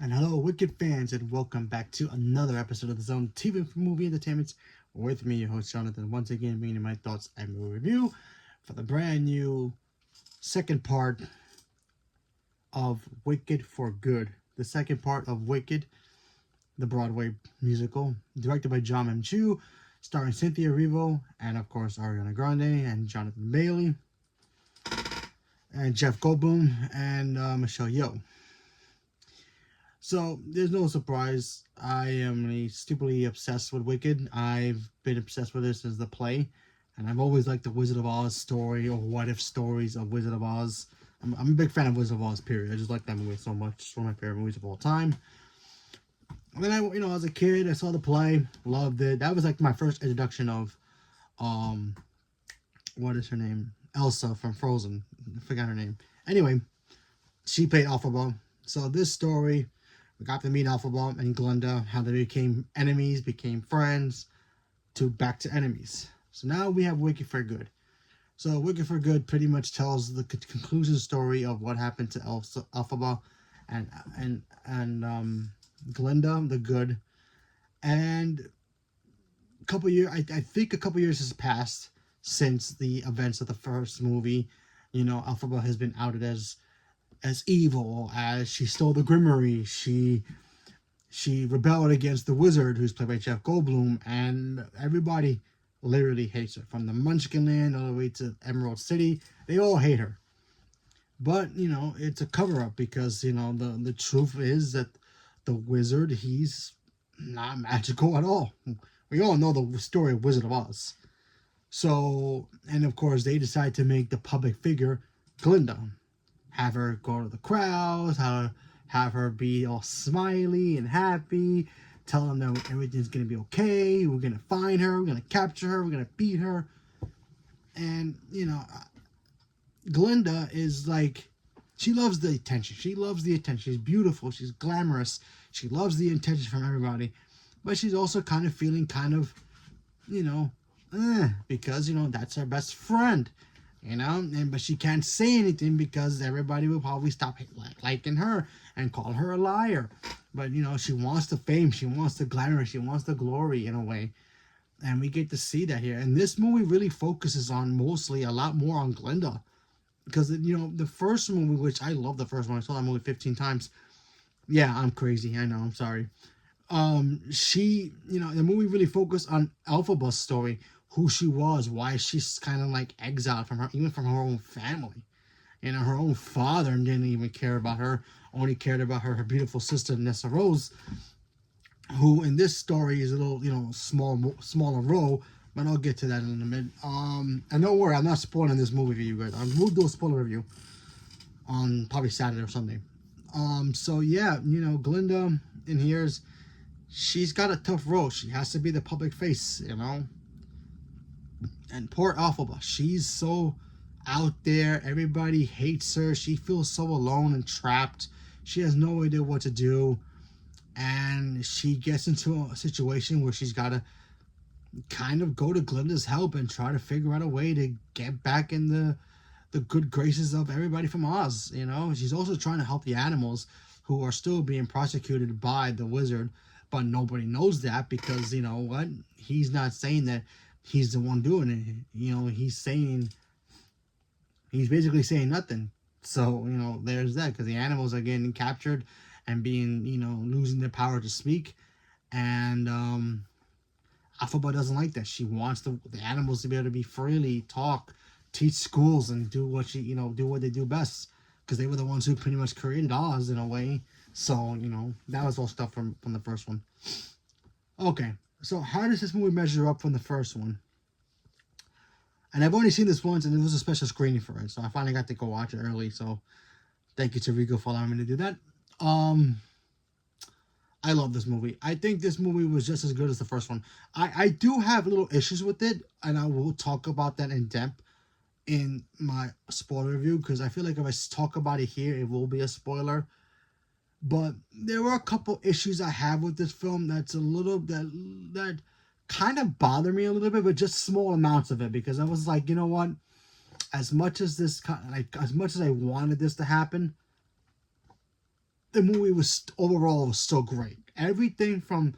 And hello, Wicked fans, and welcome back to another episode of the Zone TV Movie Entertainment with me, your host Jonathan. Once again, bringing my thoughts and movie review for the brand new second part of Wicked for Good. The second part of Wicked, the Broadway musical, directed by John M. Chu, starring Cynthia Erivo and, of course, Ariana Grande and Jonathan Bailey and Jeff Goldblum and Michelle Yeoh. So, there's no surprise. I am stupidly obsessed with Wicked. I've been obsessed with it since the play. And I've always liked the Wizard of Oz story or what if stories of Wizard of Oz. I'm a big fan of Wizard of Oz, period. I just like that movie so much. It's one of my favorite movies of all time. And then as a kid, I saw the play, loved it. That was like my first introduction of, what is her name? Elsa from Frozen. I forgot her name. Anyway, she played Elphaba. So this story, we got to meet Elphaba and Glinda, how they became enemies, became friends, to back to enemies. So now we have Wicked for Good. So Wicked for Good pretty much tells the conclusion story of what happened to Elphaba and Glinda the Good. And a couple years, I think a couple years has passed since the events of the first movie. Elphaba has been outed as evil, as she stole the Grimoire. She rebelled against the wizard, who's played by Jeff Goldblum, and everybody literally hates her. From the Munchkin Land all the way to Emerald City, they all hate her. But, it's a cover-up because, the truth is that the wizard, he's not magical at all. We all know the story of Wizard of Oz. So, and of course, they decide to make the public figure Glinda. Have her go to the crowds, have her be all smiley and happy, tell them that everything's going to be okay, we're going to find her, we're going to capture her, we're going to beat her. And, Glinda is like, she loves the attention. She's beautiful, she's glamorous, she loves the attention from everybody. But she's also kind of feeling because, that's her best friend. But she can't say anything because everybody will probably stop liking her and call her a liar. But, she wants the fame, she wants the glamour, she wants the glory in a way. And we get to see that here. And this movie really focuses on mostly a lot more on Glinda. Because, the first movie, which I love the first one, I saw that movie 15 times. Yeah, I'm crazy, I know, I'm sorry. The movie really focused on Elphaba's story, who she was, why she's kind of like exiled from her own family. Her own father didn't even care about her, only cared about her beautiful sister Nessarose, who in this story is a little, smaller role, but I'll get to that in a minute. And don't worry, I'm not spoiling this movie for you guys. We'll do a spoiler review on probably Saturday or Sunday. So yeah, Glinda in here's, she's got a tough role. She has to be the public face, And poor Elphaba, she's so out there. Everybody hates her. She feels so alone and trapped. She has no idea what to do. And she gets into a situation where she's got to kind of go to Glinda's help and try to figure out a way to get back in the good graces of everybody from Oz. She's also trying to help the animals who are still being prosecuted by the wizard. But nobody knows that because, he's not saying that he's the one doing it. He's basically saying nothing. So, there's that, because the animals are getting captured and being, losing their power to speak. And Elphaba doesn't like that. She wants the animals to be able to be freely talk, teach schools, and do what do what they do best, because they were the ones who pretty much created Oz in a way. So, that was all stuff from the first one. Okay, so how does this movie measure up from the first one? And I've only seen this once, and it was a special screening for it, so I finally got to go watch it early, so thank you to Rico for allowing me to do that. I love this movie. I think this movie was just as good as the first one. I do have little issues with it, and I will talk about that in depth in my spoiler review, because I feel like if I talk about it here, it will be a spoiler. But there were a couple issues I have with this film that's a little that kind of bother me a little bit, but just small amounts of it, because I was like, you know what? As much as I wanted this to happen, the movie was overall was so great. Everything from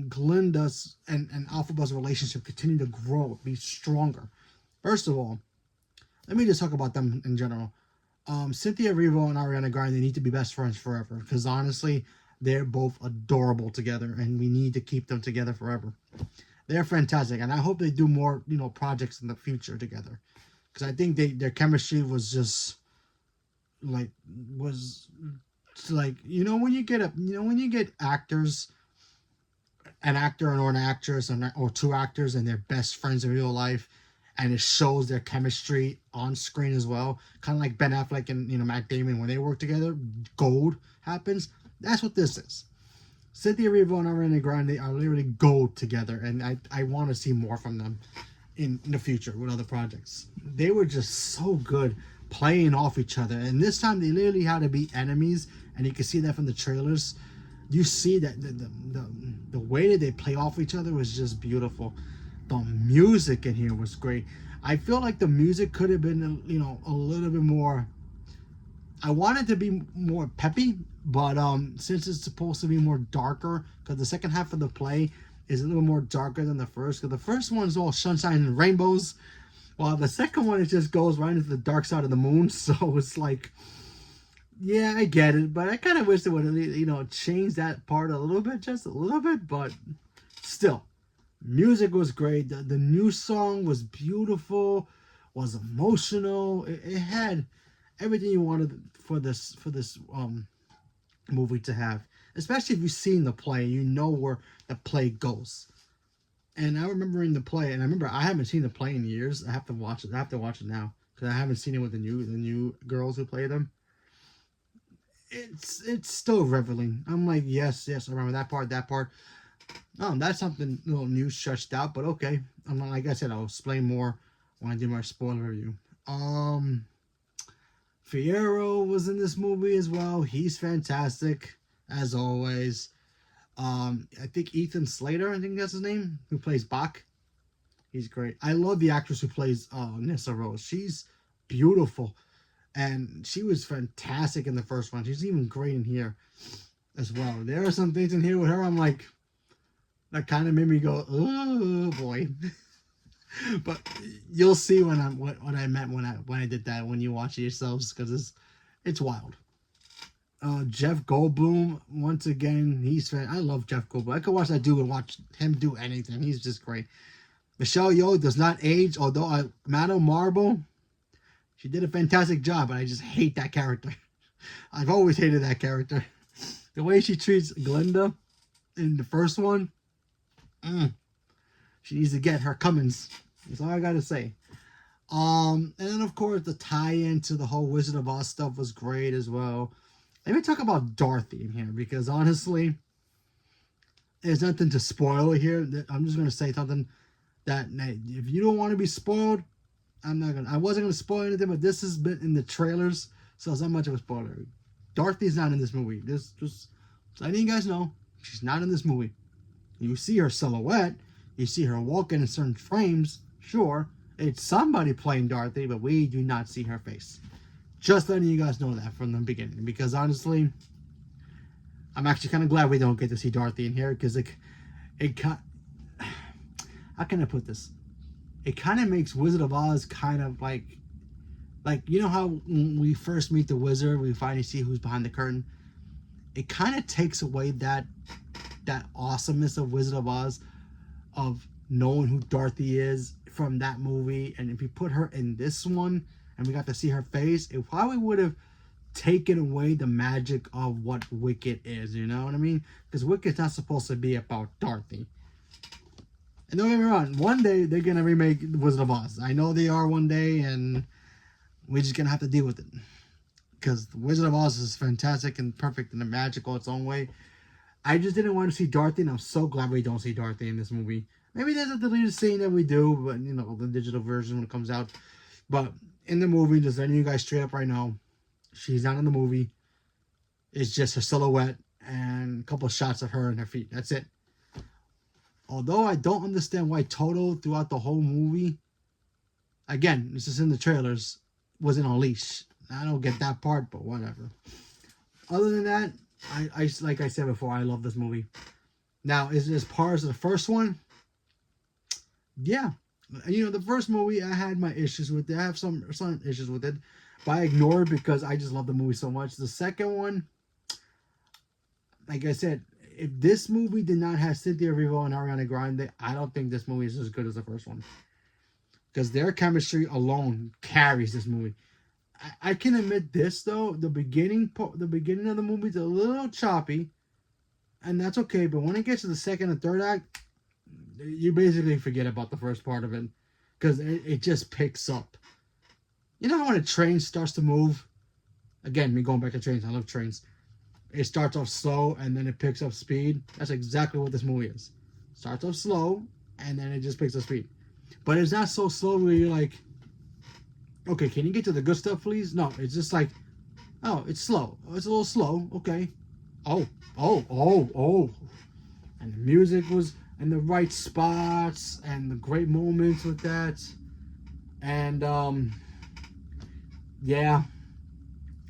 Glinda's and Alphaba's relationship continued to grow, be stronger. First of all, let me just talk about them in general. Cynthia Erivo and Ariana Grande, they need to be best friends forever because honestly, they're both adorable together, and we need to keep them together forever. They're fantastic, and I hope they do more, projects in the future together, because I think their chemistry was just like was like when you get when you get actors, an actor or an actress, or two actors, and they're best friends in real life, and it shows their chemistry on screen as well. Kind of like Ben Affleck and Matt Damon when they work together, gold happens. That's what this is. Cynthia Erivo and Ariana Grande are literally gold together, and I want to see more from them in the future with other projects. They were just so good playing off each other, and this time they literally had to be enemies, and you can see that from the trailers. You see that the way that they play off each other was just beautiful. The music in here was great. I feel like the music could have been a little bit more. I wanted to be more peppy, but since it's supposed to be more darker, because the second half of the play is a little more darker than the first, because the first one is all sunshine and rainbows, while the second one, it just goes right into the dark side of the moon. So it's like, yeah, I get it, but I kind of wish they would have changed that part a little bit, just a little bit, but still, music was great. The new song was beautiful, was emotional. It had everything you wanted for this movie to have, especially if you've seen the play, you know where the play goes. And I remember in the play, and I haven't seen the play in years. I have to watch it. I have to watch it now because I haven't seen it with the new girls who play them. It's still reveling. I'm like, yes, I remember that part. Oh, that's something little new stretched out, but okay. Like I said, I'll explain more when I do my spoiler review. Fiyero was in this movie as well. He's fantastic as always. I think Ethan Slater, I think that's his name, who plays Bach. He's great. I love the actress who plays Nissa Rose. She's beautiful, and she was fantastic in the first one. She's even great in here as well. There are some things in here with her I'm like, that kind of made me go, oh boy. But you'll see what I meant when I did that when you watch it yourselves, because it's wild. Jeff Goldblum, once again, I love Jeff Goldblum. I could watch that dude and watch him do anything. He's just great. Michelle Yeoh does not age, although Madame Marble, she did a fantastic job, but I just hate that character. I've always hated that character. The way she treats Glinda in the first one, she needs to get her Cummins. That's all I gotta say. And then of course the tie-in to the whole Wizard of Oz stuff was great as well. Let me talk about Dorothy in here, because honestly, there's nothing to spoil here. I'm just gonna say something that if you don't want to be spoiled, I wasn't gonna spoil anything, but this has been in the trailers, so it's not much of a spoiler. Dorothy's not in this movie. Just letting you guys know, she's not in this movie. You see her silhouette, you see her walking in certain frames. Sure, it's somebody playing Dorothy, but we do not see her face. Just letting you guys know that from the beginning, because honestly, I'm actually kind of glad we don't get to see Dorothy in here, because how can I put this? It kind of makes Wizard of Oz kind of like you know how when we first meet the wizard, we finally see who's behind the curtain. It kind of takes away that awesomeness of Wizard of Oz, of knowing who Dorothy is from that movie. And if you put her in this one and we got to see her face, it probably would have taken away the magic of what Wicked is, you know what I mean? Because Wicked's not supposed to be about Dorothy. And don't get me wrong, one day they're going to remake Wizard of Oz. I know they are one day, and we're just going to have to deal with it. Because Wizard of Oz is fantastic and perfect and magical its own way. I just didn't want to see Dorothy, and I'm so glad we don't see Dorothy in this movie. Maybe there's a deleted scene that we do, but the digital version when it comes out. But in the movie, just letting you guys straight up right now, she's not in the movie. It's just her silhouette and a couple of shots of her and her feet. That's it. Although I don't understand why Toto throughout the whole movie, again, this is in the trailers, wasn't on a leash. I don't get that part, but whatever. Other than that, I like I said before, I love this movie. Now, as far as the first one, yeah, the first movie I had my issues with it. I have some issues with it, but I ignored it because I just love the movie so much. The second one, like I said, if this movie did not have Cynthia Erivo and Ariana Grande, I don't think this movie is as good as the first one. Because their chemistry alone carries this movie. I can admit this though, the beginning of the movie is a little choppy, and that's okay. But when it gets to the second and third act, you basically forget about the first part of it, because it just picks up. You know how when a train starts to move? Again, me going back to trains, I love trains. It starts off slow and then it picks up speed. That's exactly what this movie is. Starts off slow and then it just picks up speed. But it's not so slow where you're like, okay, can you get to the good stuff, please? No, it's just like, oh, it's slow. Oh, it's a little slow. Okay. Oh. And the music was in the right spots and the great moments with that. And, yeah,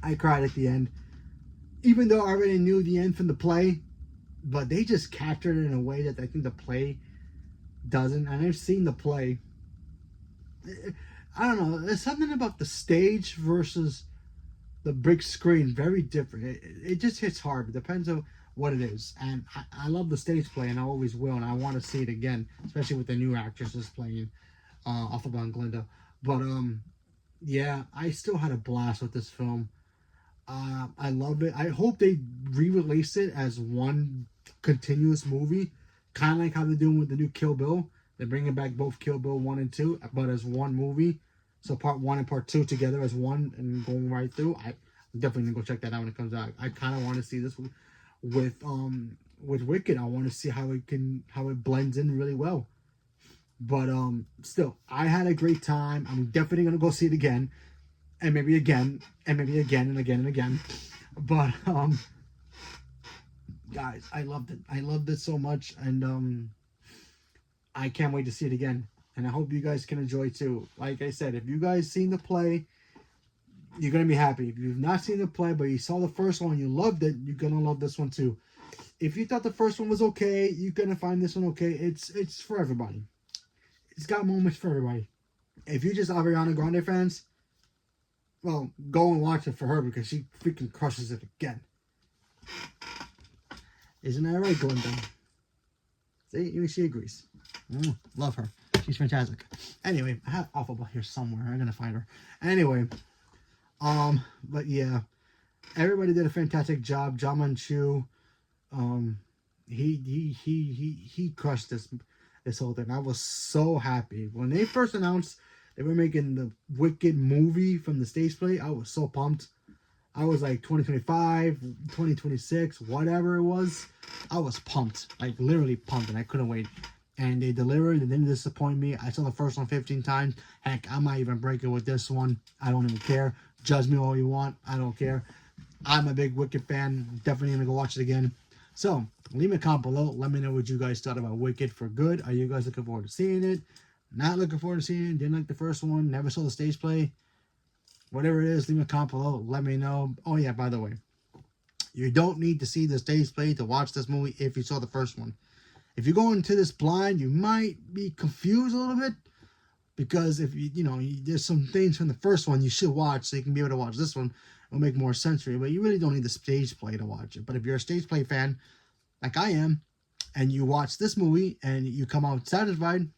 I cried at the end. Even though I already knew the end from the play, but they just captured it in a way that I think the play doesn't. And I've seen the play. I don't know. There's something about the stage versus the big screen very different. It just hits hard. It depends on what it is. And I love the stage play, and I always will. And I want to see it again, especially with the new actresses playing Elphaba and Glinda. But yeah, I still had a blast with this film. I love it. I hope they re-release it as one continuous movie, kind of like how they're doing with the new Kill Bill. They're bringing back both Kill Bill 1 and 2, but as one movie. So part 1 and part 2 together as one and going right through. I'm definitely gonna go check that out when it comes out. I kind of want to see this with Wicked. I want to see how it blends in really well. But still, I had a great time. I'm definitely gonna go see it again. And maybe again, and maybe again, and again, and again. But, guys, I loved it. I loved it so much, and, I can't wait to see it again. And I hope you guys can enjoy, too. Like I said, if you guys seen the play, you're going to be happy. If you've not seen the play, but you saw the first one and you loved it, you're going to love this one, too. If you thought the first one was okay, you're going to find this one okay. It's for everybody. It's got moments for everybody. If you're just Ariana Grande fans, well, go and watch it for her because she freaking crushes it again. Isn't that right, Glinda? See, even she agrees. Love her. She's fantastic. Anyway, I have Elphaba here somewhere. I'm gonna find her. Anyway, but yeah, everybody did a fantastic job. John Manchu, he crushed this whole thing. I was so happy when they first announced they were making the Wicked movie from the stage play. I was so pumped. I was like 2025, 2026, whatever it was. I was pumped, like literally pumped, and I couldn't wait. And they delivered. They didn't disappoint me. I saw the first one 15 times. Heck, I might even break it with this one. I don't even care. Judge me all you want. I don't care. I'm a big Wicked fan. Definitely gonna go watch it again. So leave me a comment below. Let me know what you guys thought about Wicked for good. Are you guys looking forward to seeing it? Not looking forward to seeing it. Didn't like the first one. Never saw the stage play. Whatever it is, leave me a comment below. Let me know. Oh yeah, by the way, you don't need to see the stage play to watch this movie if you saw the first one. If you go into this blind, you might be confused a little bit because if there's some things from the first one you should watch so you can be able to watch this one. It'll make more sense for you, but you really don't need the stage play to watch it. But if you're a stage play fan, like I am, and you watch this movie and you come out satisfied,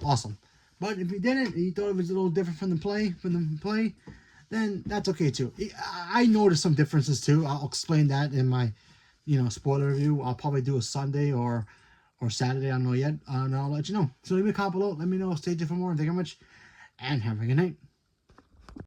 awesome. But if you didn't, and you thought it was a little different from the play, then that's okay too. I noticed some differences too. I'll explain that in my, spoiler review. I'll probably do a Sunday or Saturday. I don't know yet. And I'll let you know. So leave me a comment below. Let me know. Stay tuned for more. Thank you very much, and have a good night.